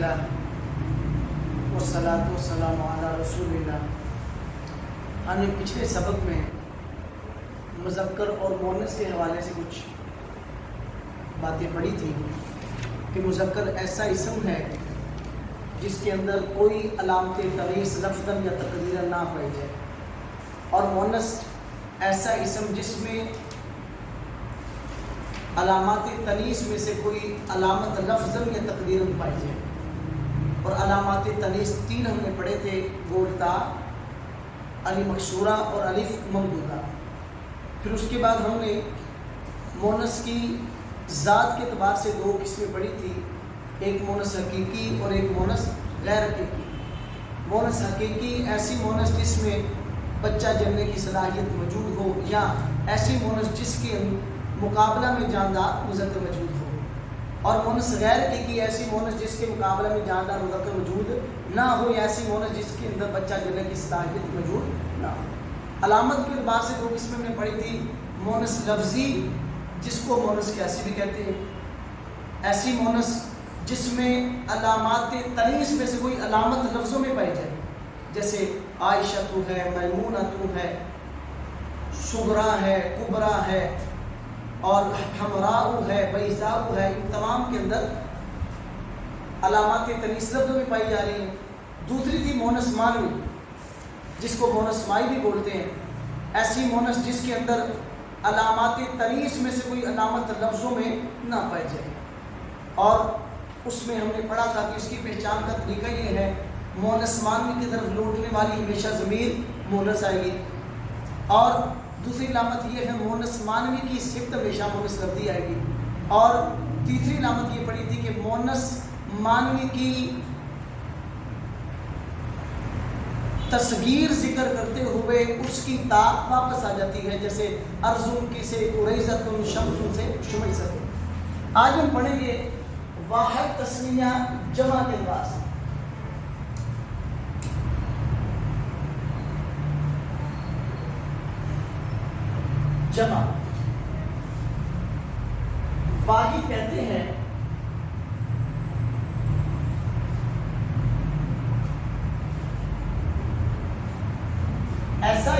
اللہ والصلاۃ والسلام علی رسول اللہ۔ ہم نے پچھلے سبق میں مذکر اور مؤنث کے حوالے سے کچھ باتیں پڑھی تھی کہ مذکر ایسا اسم ہے جس کے اندر کوئی علامت تمییز لفظاً یا تقدیراً نہ پائی جائے، اور مؤنث ایسا اسم جس میں علامات تنیث میں سے کوئی علامت لفظاً یا تقدیراً پائی جائے۔ اور علامات تنیث تین ہم نے پڑھے تھے، گولتا، علی مکسورہ اور الف ممدودہ۔ پھر اس کے بعد ہم نے مؤنث کی ذات کے اعتبار سے دو قسمیں پڑھی تھی، ایک مؤنث حقیقی اور ایک مؤنث غیر حقیقی۔ مؤنث حقیقی ایسی مؤنث جس میں بچہ جننے کی صلاحیت موجود ہو، یا ایسی مؤنث جس کے مقابلہ میں جاندار مذکر موجود ہو، اور مؤنث غیر حقیقی ایسی مؤنث جس کے مقابلہ میں جاندار مذکر موجود نہ ہو، یا ایسی مؤنث جس کے اندر بچہ جننے کی صلاحیت موجود نہ ہو۔ علامت کے اعتبار سے دو قسمیں میں پڑھی تھی، مؤنث لفظی جس کو مؤنث قیاسی بھی کہتے ہیں، ایسی مؤنث جس میں علامات تنیث میں سے کوئی علامت لفظوں میں پائی جائے، جیسے عائشہ تو ہے، میمونہ تو ہے، صغرا ہے، کبرا ہے، اور حمراء ہے، بیضاء ہے۔ ان تمام کے اندر علامات تنیث لفظوں میں پائی جا رہی ہیں۔ دوسری تھی مؤنث مانوی جس کو مؤنث مائی بھی بولتے ہیں، ایسی مؤنث جس کے اندر علامات تنیث میں سے کوئی علامت لفظوں میں نہ پائی جائے، اور اس میں ہم نے پڑھا تھا کہ اس کی پہچان کا طریقہ یہ ہے، مؤنث مانوی کی طرف لوٹنے والی ہمیشہ ضمیر مؤنث آئے گی، اور دوسری علامت یہ ہے مؤنث مانوی کی صفت ہمیشہ مؤنث لفظی آئے گی، اور تیسری علامت یہ پڑھی تھی کہ مؤنث مانوی کی تصغیر ذکر کرتے ہوئے اس کی تا واپس آ جاتی ہے، جیسے ارزم کی سے اریزت شمس سے شمس۔ آج ہم پڑھیں گے واحد تسنیہ جمع کے اعتبار سے۔ جمع واحد کہتے ہیں ایسا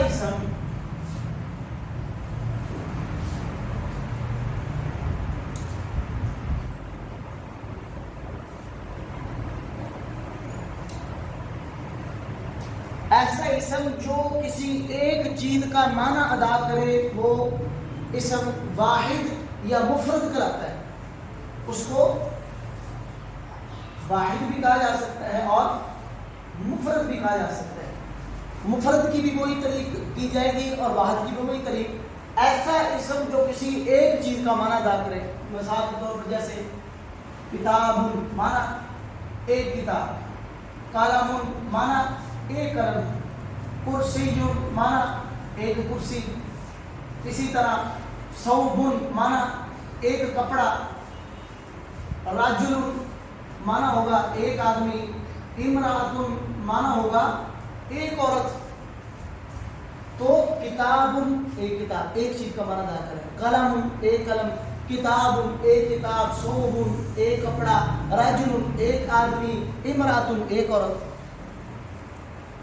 اسم جو کسی ایک چیز کا معنی ادا کرے، وہ اسم واحد یا مفرد کہلاتا ہے۔ اس کو واحد بھی کہا جا سکتا ہے اور مفرد بھی کہا جا سکتا ہے۔ مفرد کی بھی وہی تعریف کی جائے گی اور واحد کی بھی وہی تعریف۔ ایسا اسم جو کسی ایک چیز کا معنی ادا کرے، مثال کے طور پر جیسے کتاب معنی ایک کتاب، قلم معنی ایک قلم، کرسی معنی ایک کرسی، اسی طرح ثوب معنی ایک کپڑا، رجل معنی ہوگا ایک آدمی، امرأۃ معنی ہوگا ایک عورت۔ تو کتاب ایک کتاب، ایک چیز کا معنی ادا کرے، قلم ایک قلم، کتاب ایک کتاب، ثوب ایک کپڑا، رجل ایک آدمی، امرأۃ ایک عورت۔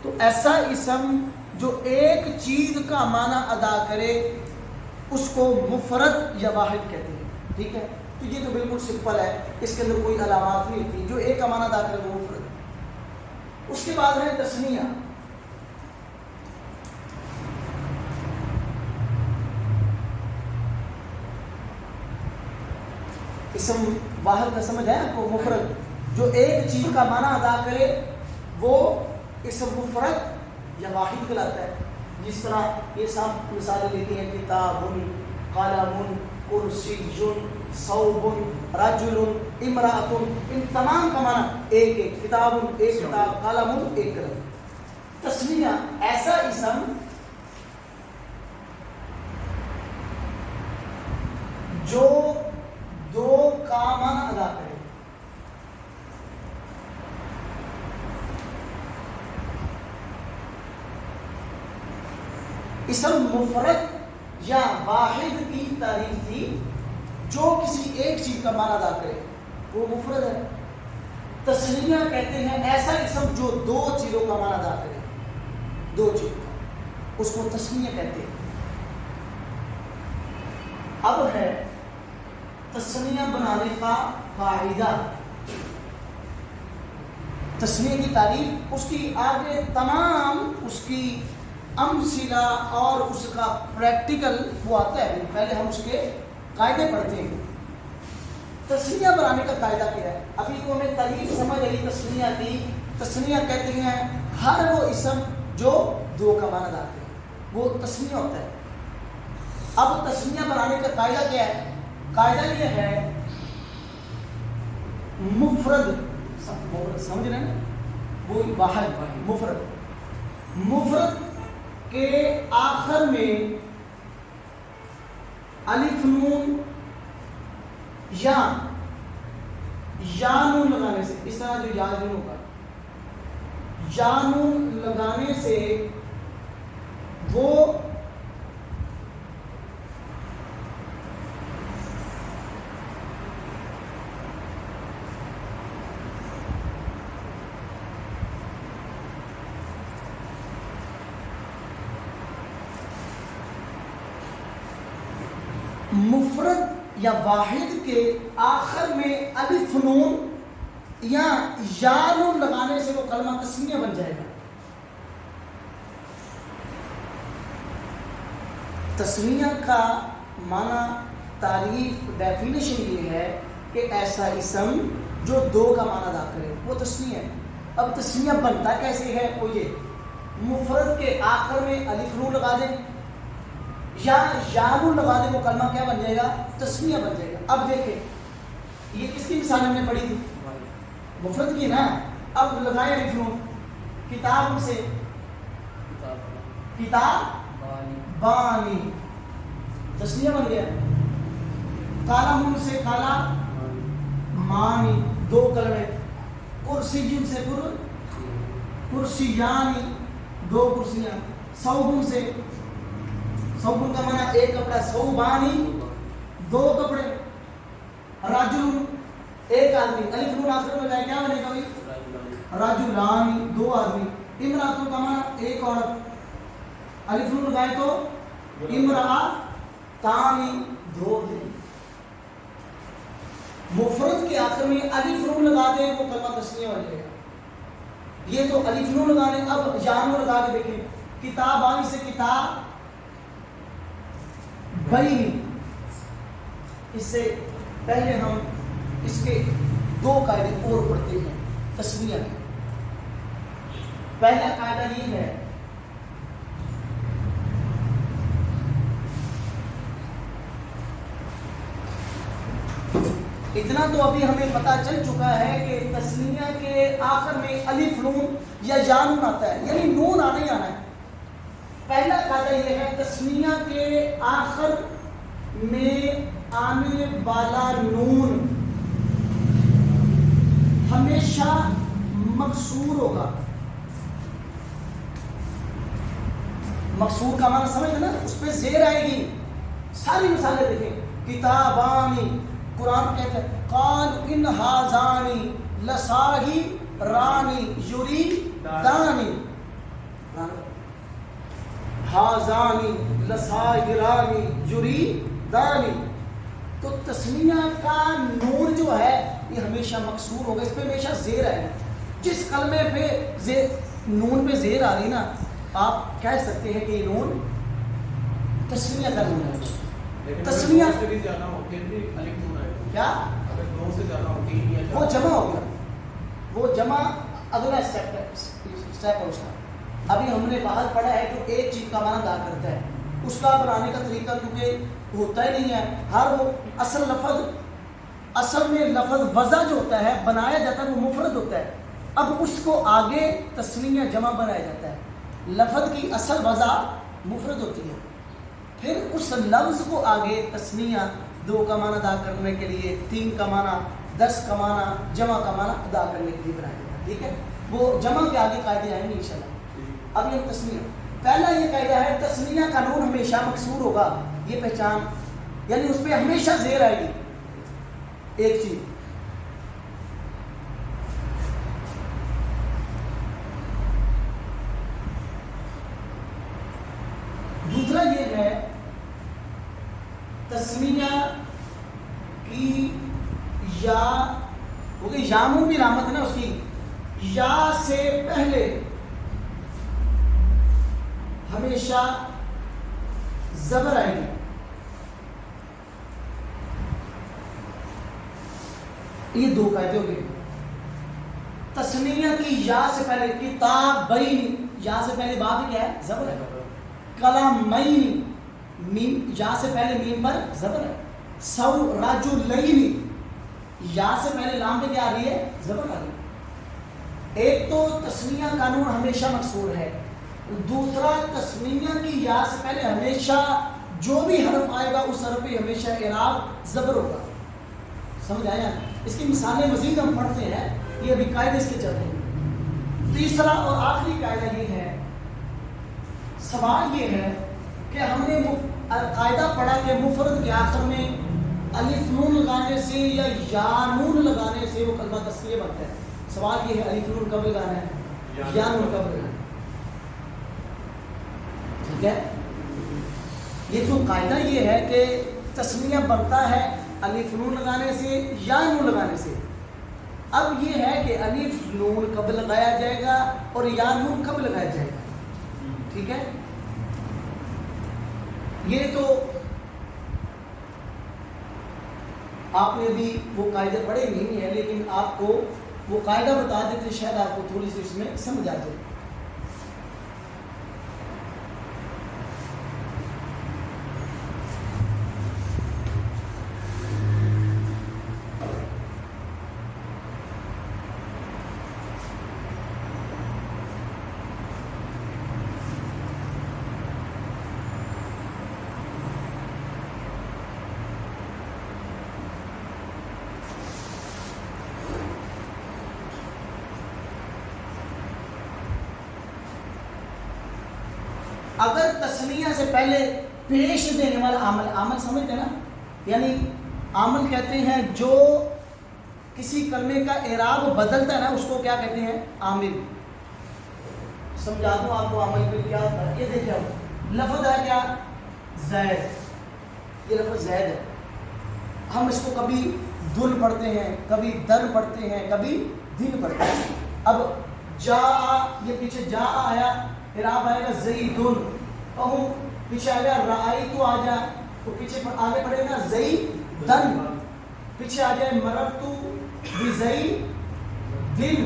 تو ایسا اسم جو ایک چیز کا معنی ادا کرے اس کو مفرد یا واحد کہتے ہیں، ٹھیک ہے؟ تو یہ تو بالکل سمپل ہے، اس کے اندر کوئی علامات نہیں ہوتی، جو ایک کا معنی ادا کرے وہ مفرد۔ اس کے بعد ہے تثنیہ۔ اسم واحد کا سمجھ ہے آپ کو، مفرد جو ایک چیز کا معنی ادا کرے وہ اسم مفرد یا واحد کہلاتا ہے۔ جس طرح یہ سب مثالیں لکھی ہیں، کتاب، قلم، کرسی، ثوب، رجل، امرأۃ، ان تمام کا معنی ایک ایک، کتاب ایک کتاب، قلم ایک قلم۔ تثنیہ ایسا اسم جو دو کا معنی ادا کرے۔ اسم مفرد یا واحد کی تعریف تھی جو کسی ایک چیز کا معنی ادا کرے وہ مفرد ہے۔ تسنیہ کہتے ہیں ایسا اسم جو دو چیزوں کا معنی ادا کرے، دو چیزوں کا، اس کو تسنیہ کہتے ہیں۔ اب ہے تسنیہ بنانے کا قاعدہ، تسنیہ کی تعریف، اس کی آگے تمام اس کی امثلہ اور اس کا پریکٹیکل وہ آتا ہے، پہلے ہم اس کے قاعدے پڑھتے ہیں۔ تسنیہ بنانے کا قاعدہ کیا ہے؟ ابھی تو ہمیں تعریف سمجھ آئی تسنیہ کی۔ تسنیہ کہتے ہیں ہر وہ اسم جو دو کا معنی ادا کرے، وہ تسنیہ ہوتا ہے۔ اب تسنیہ بنانے کا قاعدہ کیا ہے؟ قاعدہ یہ ہے مفرد، سمجھ رہے ہیں نا، وہ واحد مفرد، مفرد کے آخر میں الف نون یا نون لگانے سے، اس طرح جو یا نون ہوگا، یا نون لگانے سے وہ مفرد یا واحد کے آخر میں الف نون یا نون لگانے سے وہ کلمہ تسنیہ بن جائے گا۔ تسنیہ کا معنی، تعریف، ڈیفینیشن یہ ہے کہ ایسا اسم جو دو کا معنی ادا کرے وہ تسنیہ ہے۔ اب تسنیہ بنتا کیسے ہے؟ وہ یہ مفرد کے آخر میں الف نون لگا دیں یا نون لگا دیں، وہ کلمہ کیا بن جائے گا؟ تسنیہ بن جائے گا۔ اب دیکھیں یہ کس کی مثال ہم نے پڑھی تھی؟ مفرد کی نا۔ اب لگائیں الف نون، کتاب سے کتاب بانی، تسنیہ بن گیا۔ کالا مون سے کالا مانی، دو کلمے۔ کرسی سے کرسیانی، دو کرسیاں۔ صوبن سے، صوبن کا معنی ایک کپڑا، صوبانی دو کپڑے۔ رجل ایک آدمی، الف نون آخر میں کیا بنے گا؟ رجلانی دو آدمی۔ امراتوں کا معنی ایک عورت، الف نون لگائے تو امرأتانی دو دن۔ مفرد کے آخر میں الف نون لگا دیں وہ کلمہ تسنیہ بن جائے گا۔ یہ تو الف نون لگا دیں۔ اب یا نون لگا کے دیکھیں، کتابانی سے کتاب بنی۔ اس سے پہلے ہم اس کے دو قاعدے اور پڑھتے ہیں تسنیہ کے۔ پہلا قاعدہ یہ ہے اتنا تو ابھی ہمیں پتا چل چکا ہے کہ تسنیہ کے آخر میں الف نون یا نون آتا ہے، یعنی نون آنا ہی آنا ہے۔ پہلا قاعدہ یہ ہے تسنیہ کے آخر میں آنے والا نون ہمیشہ مکسور ہوگا۔ مکسور کا معنی سمجھ نا، اس پہ زیر آئے گی۔ ساری مثالیں دیکھیں، کتابانی، قرآن کہتا ہے قال ان ہازانی لساہی رانی یوری دانی، ہازانی لساہرانی یوری دانی۔ تو تسنیہ کا نون جو ہے یہ ہمیشہ مکسور ہوگا، اس پہ ہمیشہ زیر آئے گا۔ جس کلمے پہ نون پہ زیر آ رہی نا، آپ کہہ سکتے ہیں کہ یہ نون تسنیہ کا نون ہے۔ تسنیہ کیا وہ جمع ہو گیا، وہ جمع اگلا اسٹیپ ہے اس کا۔ ابھی ہم نے باہر پڑھا ہے جو ایک چیز کا معنی ادا کرتا ہے، اس کا بنانے کا طریقہ کیونکہ ہوتا ہی نہیں ہے۔ ہر وہ اصل میں لفظ وضع جو ہوتا ہے بنایا جاتا ہے وہ مفرد ہوتا ہے، اب اس کو آگے تسنیہ جمع بنایا جاتا ہے۔ لفظ کی اصل وضع مفرد ہوتی ہے، پھر اس لفظ کو آگے تسنیہ دو کا معنی ادا کرنے کے لیے، تین کا معنی، 10 کا معنی، جمع کا معنی ادا کرنے کے لیے بنایا جاتا ہے۔ ٹھیک ہے، وہ جمع کے آگے قاعدے آئیں گے انشاءاللہ۔ اب یہ تسنیہ، پہلا یہ قاعدہ ہے تسنیہ کا نون ہمیشہ مکسور ہوگا، یہ پہچان، یعنی اس پہ ہمیشہ زیر آئے گی ایک چیز۔ دوسرا یہ ہے تسمیہ کی یا، کیونکہ یامن بھی علامت ہے نا اس کی، یا سے پہلے ہمیشہ زبر آئے گی. یہ دو قاعدے ہو گئے. تسمیہ کی یا سے پہلے کتابین، یا سے پہلے باب کیا ہے؟ زبر ہے. کلامین، میم یا سے پہلے میم پر زبر ہے. سورجلین، یا سے پہلے لام پہ کیا آ رہی ہے؟ زبر آ رہی ہے. ایک تو تسمیہ قانون ہمیشہ مکسور ہے، دوسرا تسمیہ کی یا سے پہلے ہمیشہ جو بھی حرف آئے گا اس حرف پہ ہمیشہ اعراب زبر ہوگا. سمجھ آیا؟ اس کی مثالیں مزید ہم پڑھتے ہیں، یہ ابھی قاعدے اس کے چلتے ہیں. تیسرا اور آخری قاعدہ یہ ہے، سوال یہ ہے کہ ہم نے قاعدہ پڑھا کہ مفرد کے آخر میں الف نون لگانے سے یا نون لگانے سے وہ کلمہ تسمیہ بنتا ہے. سوال یہ ہے الف نون کب لگانا ہے، یا نون کب لگانا ہے؟ ٹھیک ہے، یہ تو قاعدہ یہ ہے کہ تسمیہ بنتا ہے الف نون لگانے سے یا نون لگانے سے. اب یہ ہے کہ الف نون کب لگایا جائے گا اور یا نون کب لگایا جائے گا. ٹھیک ہے، یہ تو آپ نے بھی وہ قاعدے پڑھے نہیں ہیں، لیکن آپ کو وہ قاعدہ بتا دیتے شاید آپ کو تھوڑی سی اس میں سمجھ آ جائے. اگر تسمیہ سے پہلے پیش دینے والا عامل، عامل سمجھتے ہیں نا، یعنی عامل کہتے ہیں جو کسی کلمے کا اعراب بدلتا ہے نا اس کو کیا کہتے ہیں؟ عامل. سمجھا دوں آپ کو عامل میں کیا ہوتا ہے. یہ دیکھیں لفظ ہے کیا؟ زید. یہ لفظ زید ہے. ہم اس کو کبھی دن پڑھتے ہیں، کبھی در پڑھتے ہیں، کبھی دن پڑھتے ہیں. اب جا، یہ پیچھے جا آیا، اعراب آئے گا زیدن. اور پیچھے آ گیا رأیتو، آ جا تو پیچھے آگے پڑھے گا زیدن. پیچھے آ جائے مررتو بزیدن.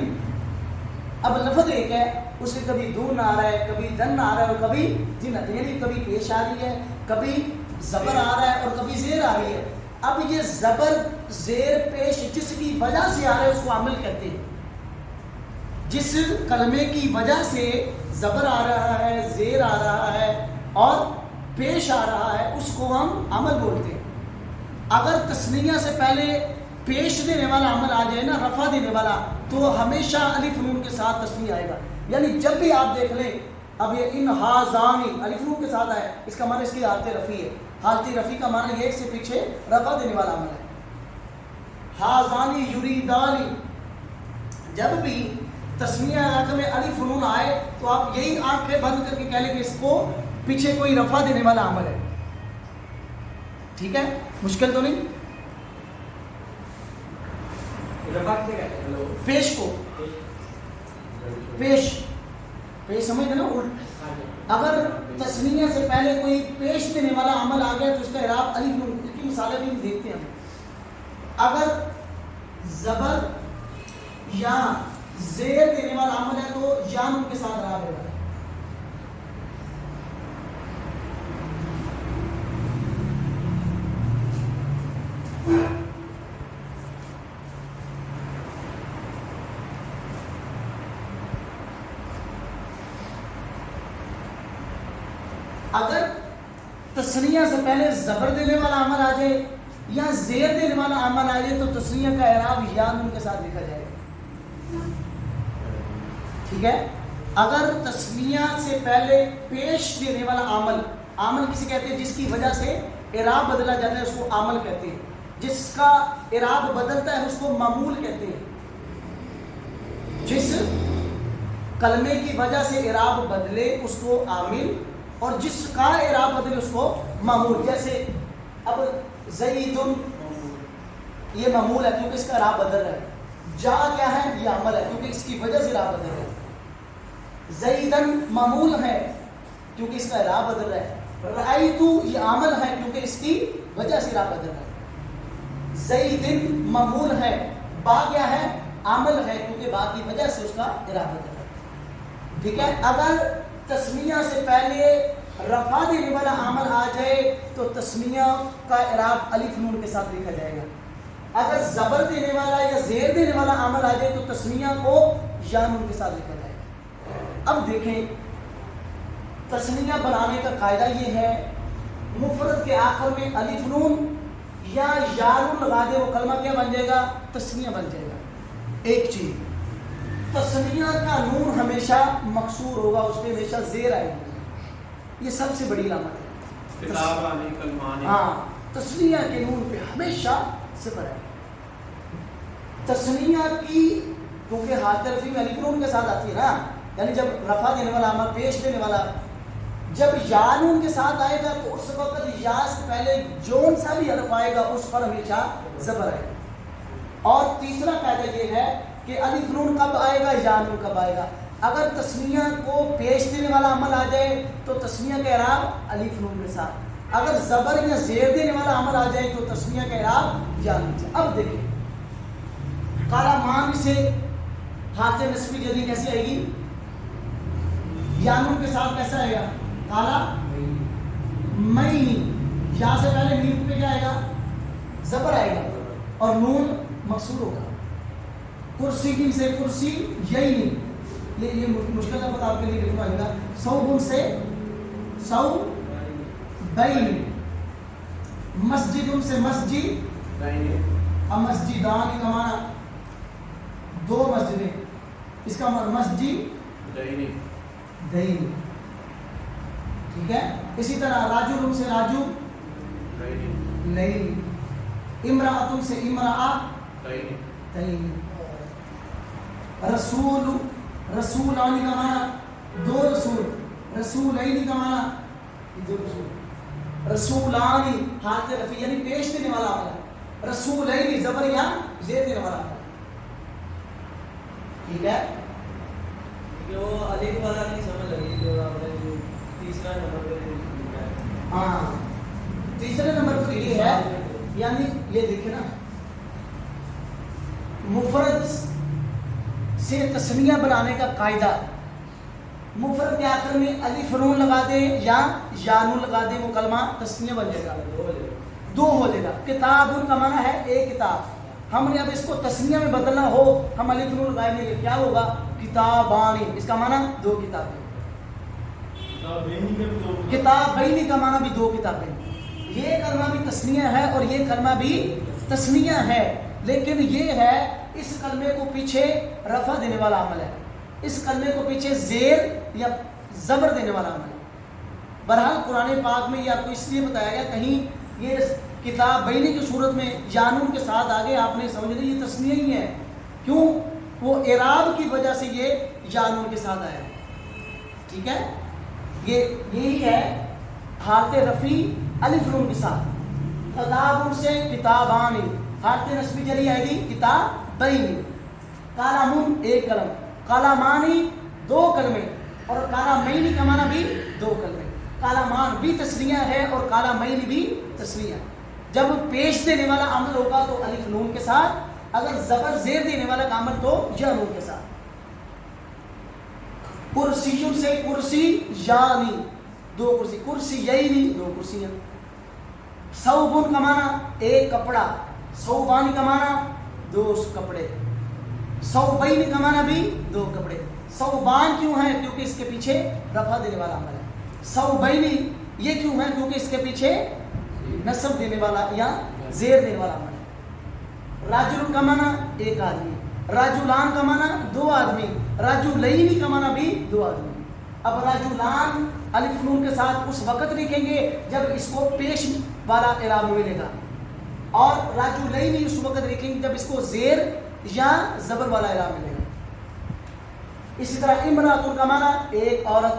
اب لفظ ایک ہے، اس کے کبھی دون آ رہا ہے، کبھی دن آ رہا ہے اور کبھی دن آتا ہے، یعنی کبھی پیش آ رہی ہے، کبھی زبر آ رہا ہے اور کبھی زیر آ رہی ہے. اب یہ زبر زیر پیش جس کی وجہ سے آ رہا ہے اس کو عامل کہتے ہیں. جس کلمے کی وجہ سے زبر آ رہا ہے، زیر آ رہا ہے اور پیش آ رہا ہے اس کو ہم عمل بولتے ہیں. اگر تسنیہ سے پہلے پیش دینے والا عمل آ جائے نا، رفع دینے والا، تو ہمیشہ الف نون کے ساتھ تسنیہ آئے گا. یعنی جب بھی آپ دیکھ لیں، اب یہ ان ہاذانی الف نون کے ساتھ آئے، اس کا معنی اس کی حالت رفیع ہے. حالت رفیع کا معنی یہ سے پیچھے رفع دینے والا عمل ہے. ہاذانی یریدانی، جب بھی تسمیہ علاقے میں الف نون آئے تو آپ یہی آنکھیں بند کر کے کہہ لیں کہ اس کو پیچھے کوئی رفع دینے والا عمل ہے. ٹھیک ہے، مشکل تو نہیں. پیش کو پیش سمجھتے نا. اگر تسمیہ سے پہلے کوئی پیش دینے والا عمل آ گیا تو اس کا اعراب الف نون. اس کی مثالیں بھی دیکھتے ہیں. اگر زبر یا زیر دینے والا عمل ہے تو یا نون کے ساتھ اعراب ہوگا. اگر تسنیہ سے پہلے زبر دینے والا عمل آ جائے یا زیر دینے والا عمل آ جائے تو تسنیہ کا اعراب یا نون کے ساتھ لکھا جائے گا. ٹھیک ہے. اگر تسنیہ سے پہلے پیش دینے والا عمل کسی کہتے ہیں جس کی وجہ سے اعراب بدلا جاتا ہے اس کو عامل کہتے ہیں. جس کا اعراب بدلتا ہے اس کو معمول کہتے ہیں. جس کلمے کی وجہ سے اعراب بدلے اس کو عامل اور جس کا اعراب بدلے اس کو معمول. جیسے اب زید یہ معمول ہے کیونکہ اس کا اعراب بدل رہا ہے. جا کیا ہے؟ یہ عمل ہے کیونکہ اس کی وجہ سے اعراب بدل رہا ہے. زیدن معمول ہے کیونکہ اس کا اعراب بدل رہا ہے. رأیتو یہ عمل ہے کیونکہ اس کی وجہ سے اعراب بدل رہا ہے. زیدن معمول ہے. با کیا ہے؟ عمل ہے کیونکہ با کی وجہ سے اس کا اعراب بدل رہا ہے. ٹھیک ہے. اگر تسمیہ سے پہلے رفع دینے والا عمل آ جائے تو تسمیہ کا اعراب الف نون کے ساتھ لکھا جائے گا. اگر زبر دینے والا یا زیر دینے والا عمل آ جائے تو تسمیہ کو یا نون کے ساتھ لکھا جائے گا. اب دیکھیں تسمیہ بنانے کا قاعدہ یہ ہے مفرد کے آخر میں الف نون یا نون لگا دے وہ کلمہ کیا بن جائے گا؟ تسمیہ بن جائے گا. ایک چیز تسمیہ کا نون ہمیشہ مکسور ہوگا, اس پہ ہمیشہ زیر آئے گی. یہ سب سے بڑی علامت ہے. ہاں تسمیہ کے نون پہ ہمیشہ صفر ہے. تسمیہ کی کیونکہ حالت رفع میں الف نون کے ساتھ آتی ہے نا, یعنی جب رفع دینے والا عمل پیش دینے والا جب یا نون کے ساتھ آئے گا تو اس وقت یا سے پہلے جون سا بھی حرف آئے گا اس پر ہمیشہ زبر آئے گا. اور تیسرا قاعدہ یہ ہے کہ الف نون کب آئے گا, یا نون کب آئے گا. اگر تسمیہ کو پیش دینے والا عمل آ جائے تو تسمیہ کا اعراب الف نون کے ساتھ. اگر زبر یا زیر دینے والا عمل آ جائے تو تسمیہ کا اعراب یا نون سے. اب دیکھیں کالا مان سے ہاتھ نسبی جدی کیسی آئے گی؟ یا نون کے ساتھ کیسا آئے گا؟ کالا مئی. یا سے پہلے میم پہ کیا آئے گا؟ زبر آئے گا اور نون مکسور ہوگا. کرسی کی سے کرسی یہی نہیں, یہ مشکل لفظ آپ کے لیے لکھنا پڑے گا. صوب سے سو بین. مسجد سے مسجد. اب مسجدان کا معنی دو مسجدیں, اس کا مسجد دین. ٹھیک ہے. اسی طرح راجل سے راجو لین. امرأۃ سے امرأہ تین. رسول رسولانی کا معنی دو رسول. رسولین کا معنی دو رسول. رسولانی حالت رفع یعنی پیش دینے والا عمل ہے. رسولین زبر یا زیر دینے والا عمل. ٹھیک ہے. وہ الف والا نہیں سمجھ لگی جو آپ نے تیسرا نمبر پہ لکھا ہے. ہاں تیسرے نمبر پر یہ ہے, یعنی یہ دیکھیں نا مفرد سے تسمیہ بنانے کا قاعدہ مفرد کے آخر میں الف نون لگا دے یا نون لگا دے وہ کلمہ تسمیہ بن جائے گا, دو ہو جائے گا. کتاب کا معنی ہے ایک کتاب. ہم نے اب اس کو تسمیہ میں بدلنا ہو ہم الف نون لگائیں گے, کیا ہوگا؟ کتابانی. اس کا معنی دو کتابیں. کتابین کا معنی بھی دو کتابیں. یہ کلمہ بھی تسمیہ ہے اور یہ کلمہ بھی تسمیہ ہے, لیکن یہ ہے اس کلمے کو پیچھے رفع دینے والا عمل ہے, اس کلمے کو پیچھے زیر یا زبر دینے والا عمل ہے. بہرحال قرآن پاک میں یہ آپ کو اس لیے بتایا گیا کہیں یہ کتاب بینی کی صورت میں جانون کے ساتھ آگے آپ نے سمجھ لیا یہ تسمیہ ہی ہے. کیوں؟ وہ اعراب کی وجہ سے یہ جانون کے ساتھ آیا. ٹھیک ہے. یہی ہے حالت رفع الف نون کے ساتھ. کتاب سے کتابانی حالت نسبی جری آئے گی کتابین. کالامون ایک کلم. کالامانی دو کلمے اور کالامین کا معنی بھی دو کلمے. کالامان بھی تسنیہ ہے اور کالامین بھی تسنیہ. جب پیش دینے والا عمل ہوگا تو الف نون کے ساتھ, اگر زبر زیر دینے والا عمل تو یا نون کے ساتھ. کرسی سے کرسی یعنی دو کرسی. کرسی یعنی دو کرسیاں. صوبن کا معنی ایک کپڑا. صوبان کا معنی دو کپڑے. صوبین کا معنی بھی دو کپڑے. صوبان کیوں ہے؟ کیونکہ اس کے پیچھے رفع دینے والا عمل ہے. صوبینی یہ کیوں ہے؟ کیونکہ اس کے پیچھے نصب دینے والا یا زیر دینے والا عمل ہے. راجل کا معنی ایک آدمی. راجولان کا معنی دو آدمی. راجولین کا معنی بھی دو آدمی. اب راجولان الف نون کے ساتھ اس وقت لکھیں گے جب اس کو پیش والا اعراب ملے گا, اور راجولین اس وقت لکھیں گے جب اس کو زیر یا زبر والا اعراب ملے گا. اسی طرح امرأۃ کا معنی ایک عورت.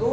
2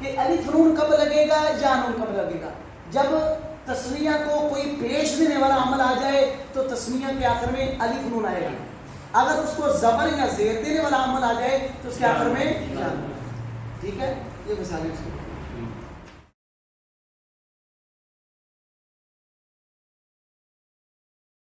کہ الف نون کب لگے گا یا نون کب لگے گا. جب تسنیہ کو کوئی پیش دینے والا عمل آ جائے تو تسنیہ کے آخر میں الف نون آئے گا. اگر اس کو زبر یا زیر دینے والا عمل آ جائے تو اس کے آخر میں یا نون. ٹھیک ہے, یہ مثالیں.